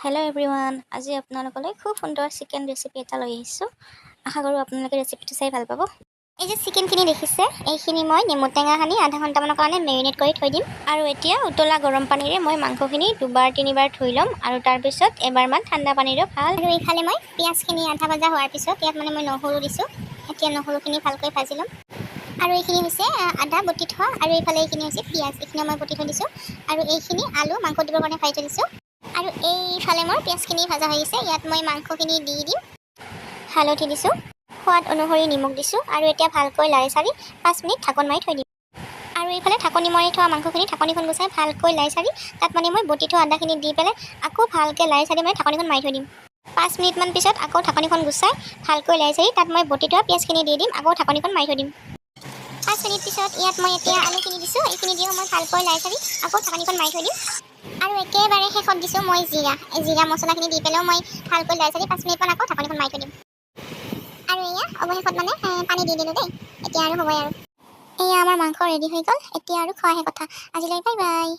Hello' everyone, আজি আপোনালোকলৈ খুব সুন্দৰ চিকেন ৰেচিপি এটা লৈ আহিছোঁ। আশা কৰোঁ আপোনালোকে ৰেচিপিটো চাই ভাল পাব। এই যে চিকেনখিনি দেখিছে, এইখিনি মই নেমু টেঙা সানি আধা ঘণ্টামানৰ কাৰণে মেৰিনেট কৰি থৈ দিম। আৰু এতিয়া উতলা গৰম পানীৰে মই মাংসখিনি 2-3 বাৰ ধুই ল'ম আৰু তাৰপিছত এবাৰমান ঠাণ্ডা পানীৰে ভাল। আৰু এইফালে মই পিঁয়াজখিনি আধা ভজা হোৱাৰ পিছত ইয়াত মই নহৰু দিছোঁ। এতিয়া নহৰুখিনি ভালকৈ ভাজি ল'ম। আৰু এইখিনি হৈছে আদা বটি থোৱা, আৰু এইফালে এইখিনি হৈছে পিঁয়াজ, এইখিনি মই বটি থৈ দিছোঁ। আৰু এইখিনি আলু মাংস দিবৰ কাৰণে ভাজি থৈ দিছোঁ। আৰু এইফালে মোৰ পিঁয়াজখিনি ভাজা হৈ গৈছে, ইয়াত মই মাংসখিনি দি দিম। হালধি দিছোঁ, সোৱাদ অনুসৰি নিমখ দিছোঁ, আৰু এতিয়া ভালকৈ লাৰি চাৰি 5 মিনিট ঢাকন মাৰি থৈ দিম। আৰু এইফালে ঢাকনি মাৰি থোৱা মাংসখিনি ঢাকনিখন গুচাই ভালকৈ লাৰি চাৰি তাত মই বটি থোৱা আদাখিনি দি পেলাই আকৌ ভালকৈ লাৰি চাৰি ঢাকনিখন মাৰি থৈ দিম। 5 মিনিটমান পিছত আকৌ ঢাকনিখন গুচাই ভালকৈ লাৰি চাৰি তাত মই বটি থোৱা পিঁয়াজখিনি দি দিম, আকৌ ঢাকনিখন মাৰি থৈ দিম। 5 মিনিট পিছত ইয়াত মই এতিয়া আলুখিনি দিছোঁ, এইখিনি দিও মই ভালকৈ লাৰি চাৰি আকৌ ঢাকনিখন মাৰি থৈ দিম। আৰু একেবাৰে শেষত দিছোঁ মই জিৰা মছলাখিনি দি পেলাইও মই ভালকৈ লাৰি চাৰি 5 মিনিটমান আকৌ ঢাকনিখন মাৰি থৈ দিম। আৰু এয়া অৱশেষত পানী দি দিলোঁ দেই, এতিয়া আৰু হ'বই আৰু। এয়া আমাৰ মাংস ৰেডি হৈ গ'ল, এতিয়া আৰু খোৱাহে কথা। আজিলৈ বাই বাই।